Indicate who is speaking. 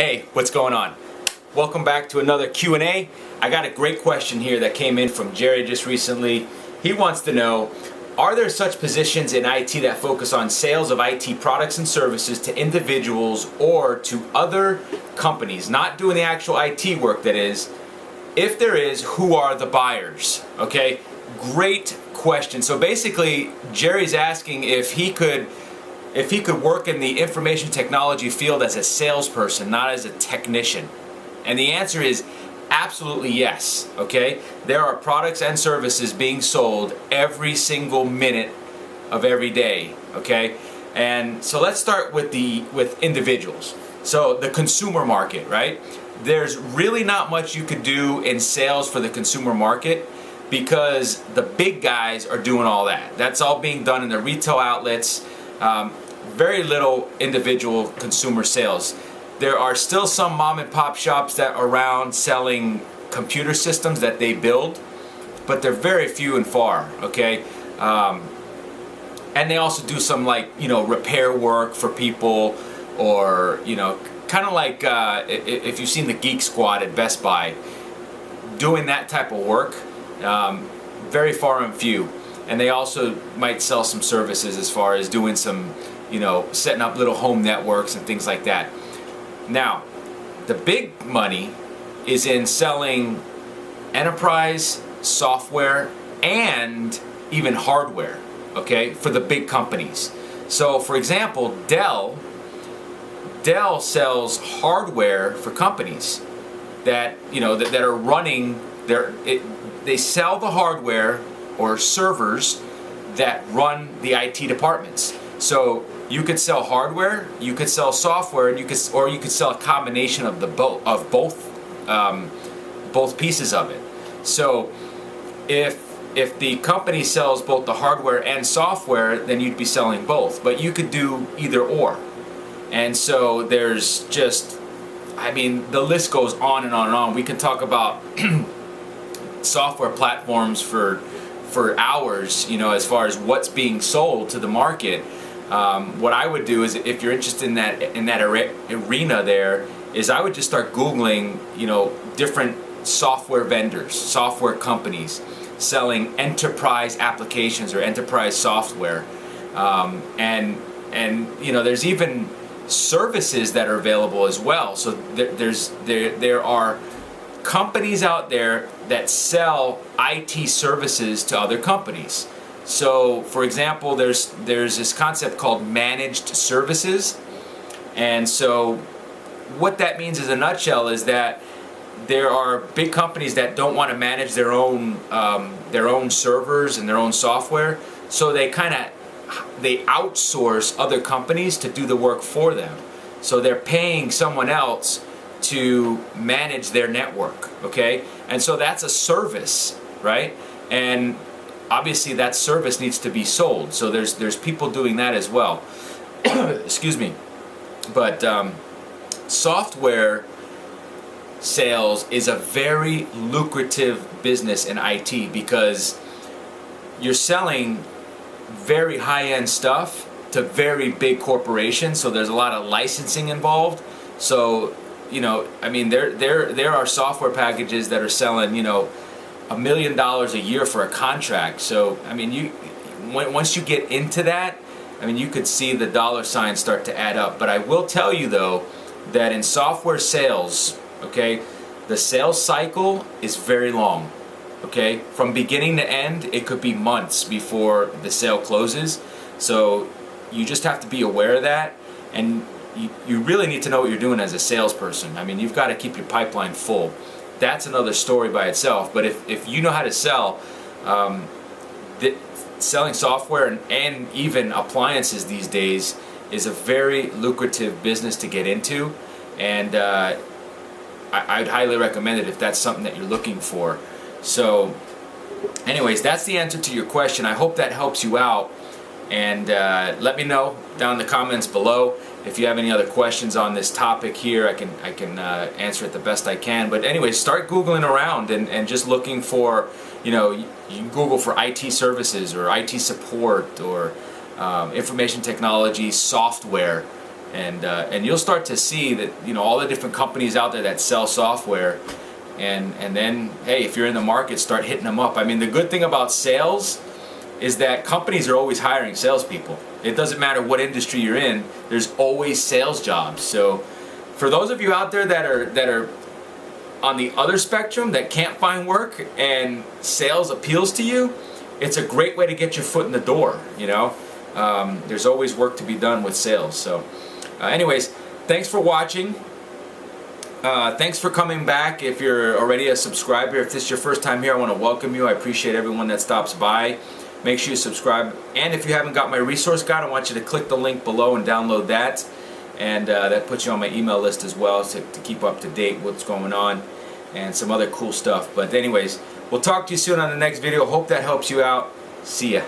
Speaker 1: Hey, what's going on? Welcome back to another Q&A. I got a great question here that came in from Jerry just recently. He wants to know, are there such positions in IT that focus on sales of IT products and services to individuals or to other companies, not doing the actual IT work that is? If there is, who are the buyers? Okay, great question. So basically, Jerry's asking if he could work in the information technology field as a salesperson, not as a technician. And the answer is absolutely yes, okay? There are products and services being sold every single minute of every day, okay? And so let's start with individuals. So the consumer market, right? There's really not much you could do in sales for the consumer market because the big guys are doing all that. That's all being done in the retail outlets. Very little individual consumer sales. There are still some mom and pop shops that are around selling computer systems that they build, but they're very few and far, okay? And they also do some repair work for people, or kind of like if you've seen the Geek Squad at Best Buy, doing that type of work, very far and few. And they also might sell some services as far as doing some setting up little home networks and things like that. Now, the big money is in selling enterprise software and even hardware, okay, for the big companies. So, for example, Dell sells hardware for companies that that are running they sell the hardware or servers that run the IT departments. So you could sell hardware, you could sell software, and you could sell a combination of both pieces of it. So if the company sells both the hardware and software, then you'd be selling both. But you could do either or. And so there's just, the list goes on and on and on. We can talk about software platforms for hours, as far as what's being sold to the market. What I would do is, if you're interested in that arena there, is I would just start Googling, different software vendors, software companies selling enterprise applications or enterprise software, and there's even services that are available as well. So there are companies out there that sell IT services to other companies. So, for example, there's this concept called managed services, and so what that means in a nutshell is that there are big companies that don't want to manage their own servers and their own software, so they outsource other companies to do the work for them. So they're paying someone else to manage their network, okay? And so that's a service, right? And obviously that service needs to be sold. So there's people doing that as well. Excuse me. But software sales is a very lucrative business in IT because you're selling very high-end stuff to very big corporations, so there's a lot of licensing involved. So there are software packages that are selling $1 million a year for a contract. So once you get into that, you could see the dollar signs start to add up. But I will tell you though that in software sales, okay, the sales cycle is very long. Okay, from beginning to end, it could be months before the sale closes. So you just have to be aware of that, and you really need to know what you're doing as a salesperson. You've got to keep your pipeline full. That's another story by itself. But if you know how to sell, selling software and even appliances these days is a very lucrative business to get into, and I'd highly recommend it if that's something that you're looking for. So anyways, that's the answer to your question. I hope that helps you out, and let me know down in the comments below if you have any other questions on this topic here. I can answer it the best I can. But anyways, start Googling around and just looking for, you can Google for IT services or IT support or information technology software. And you'll start to see that, you know, all the different companies out there that sell software, and then, hey, if you're in the market, start hitting them up. I mean, the good thing about sales is that companies are always hiring salespeople. It doesn't matter what industry you're in, there's always sales jobs. So for those of you out there that are on the other spectrum, that can't find work and sales appeals to you, it's a great way to get your foot in the door, you know. There's always work to be done with sales. So anyways, thanks for watching. Thanks for coming back. If you're already a subscriber, if this is your first time here, I want to welcome you. I appreciate everyone that stops by. Make sure you subscribe. And if you haven't got my resource guide, I want you to click the link below and download that. And that puts you on my email list as well, to keep up to date what's going on and some other cool stuff. But anyways, we'll talk to you soon on the next video. Hope that helps you out. See ya.